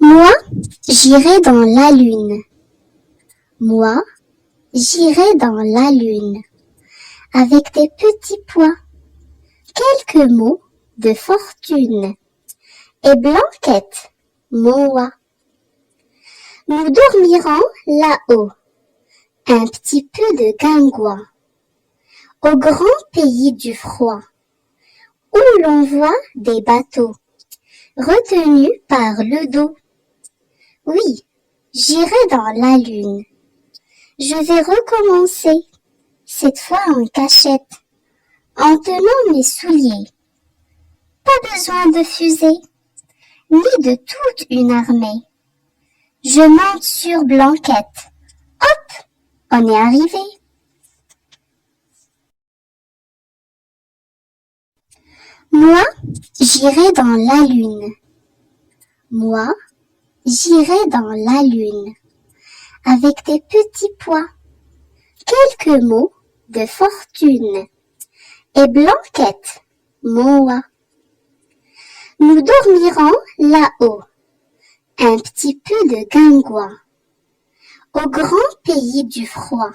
Moi, j'irai dans la lune. Moi, j'irai dans la lune. Avec des petits pois, quelques mots de fortune. Et Blanquette, mon oie. Nous dormirons là-haut, un petit peu de guingois, au grand pays du froid, où l'on voit des bateaux, retenus par le dos. Oui, j'irai dans la lune. Je vais recommencer, cette fois en cachette, en tenant mes souliers. Pas besoin de fusée, ni de toute une armée. Je monte sur Blanquette. Hop, on est arrivé. Moi, j'irai dans la lune. Moi, j'irai dans la lune. Avec des petits pois, quelques mots de fortune. Et Blanquette, mon oie. Nous dormirons là-haut, un petit peu de guingois, au grand pays du froid,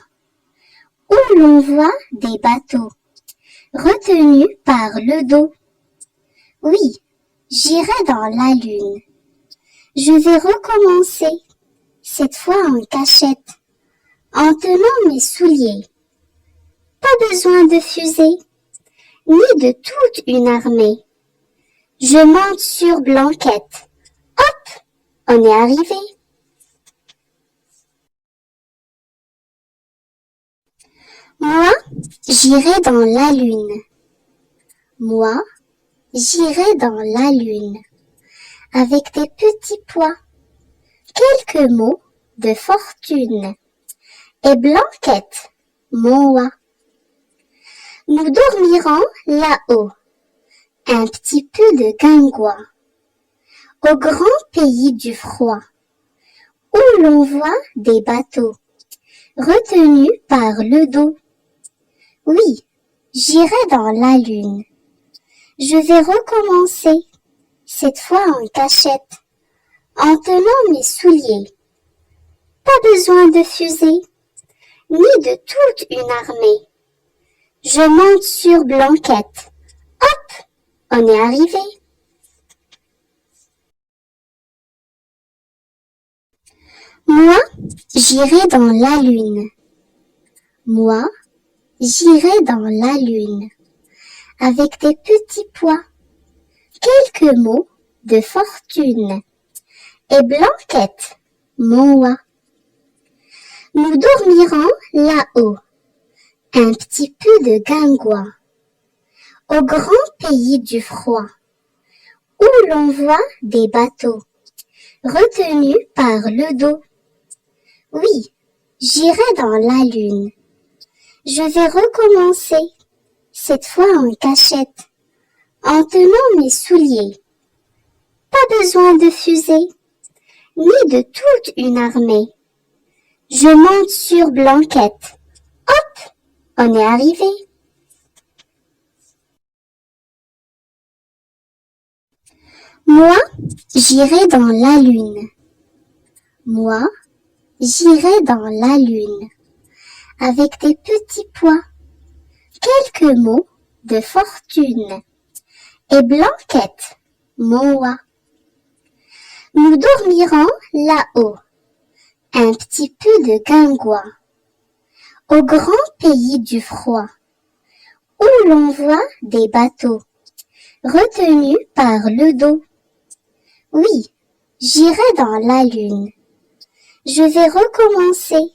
où l'on voit des bateaux, retenus par le dos. Oui, j'irai dans la lune. Je vais recommencer, cette fois en cachette, en tenant mes souliers. Pas besoin de fusée, ni de toute une armée. Je monte sur Blanquette. Hop, on est arrivé. Moi, j'irai dans la lune. Moi, j'irai dans la lune. Avec des petits pois, quelques mots de fortune. Et Blanquette, mon oie. Nous dormirons là-haut, un petit peu de guingois, au grand pays du froid, où l'on voit des bateaux, retenus par le dos. Oui, j'irai dans la lune. Je vais recommencer, cette fois en cachette, en tenant mes souliers. Pas besoin de fusée, ni de toute une armée. Je monte sur Blanquette. Hop, on est arrivé. Moi, j'irai dans la lune. Moi, j'irai dans la lune. Avec des petits pois, quelques mots de fortune. Et Blanquette, mon oie. Nous dormirons là-haut, un petit peu de guingois, au grand pays du froid, où l'on voit des bateaux, retenus par le dos. Oui, j'irai dans la lune. Je vais recommencer, cette fois en cachette, en tenant mes souliers. Pas besoin de fusée, ni de toute une armée. Je monte sur Blanquette. Hop, on est arrivé. Moi, j'irai dans la lune. Moi, j'irai dans la lune. Avec des petits pois, quelques mots de fortune. Et Blanquette, mon oie. Nous dormirons là-haut, un petit peu de guingois, au grand pays du froid, où l'on voit des bateaux, retenus par le dos. Oui, j'irai dans la lune. Je vais recommencer,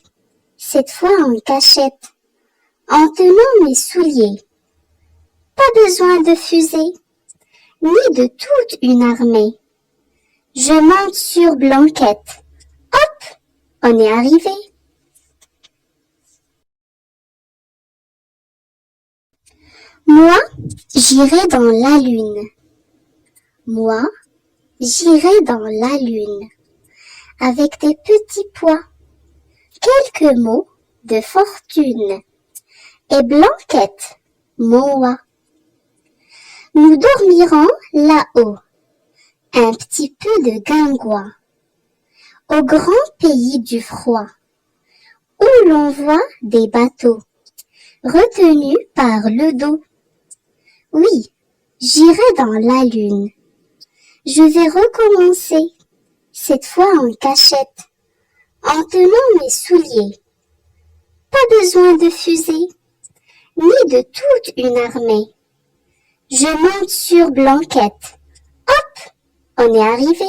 cette fois en cachette, en tenant mes souliers. Pas besoin de fusée, ni de toute une armée. Je monte sur Blanquette. Hop, on est arrivé. Moi, j'irai dans la lune. Moi, j'irai dans la lune. Avec des petits pois, quelques mots de fortune. Et Blanquette, mon oie. Nous dormirons là-haut, un petit peu de guingois, au grand pays du froid, où l'on voit des bateaux retenus par le dos. Oui, j'irai dans la lune. Je vais recommencer, cette fois en cachette, en tenant mes souliers. Pas besoin de fusée, ni de toute une armée. Je monte sur Blanquette. Hop, on est arrivé.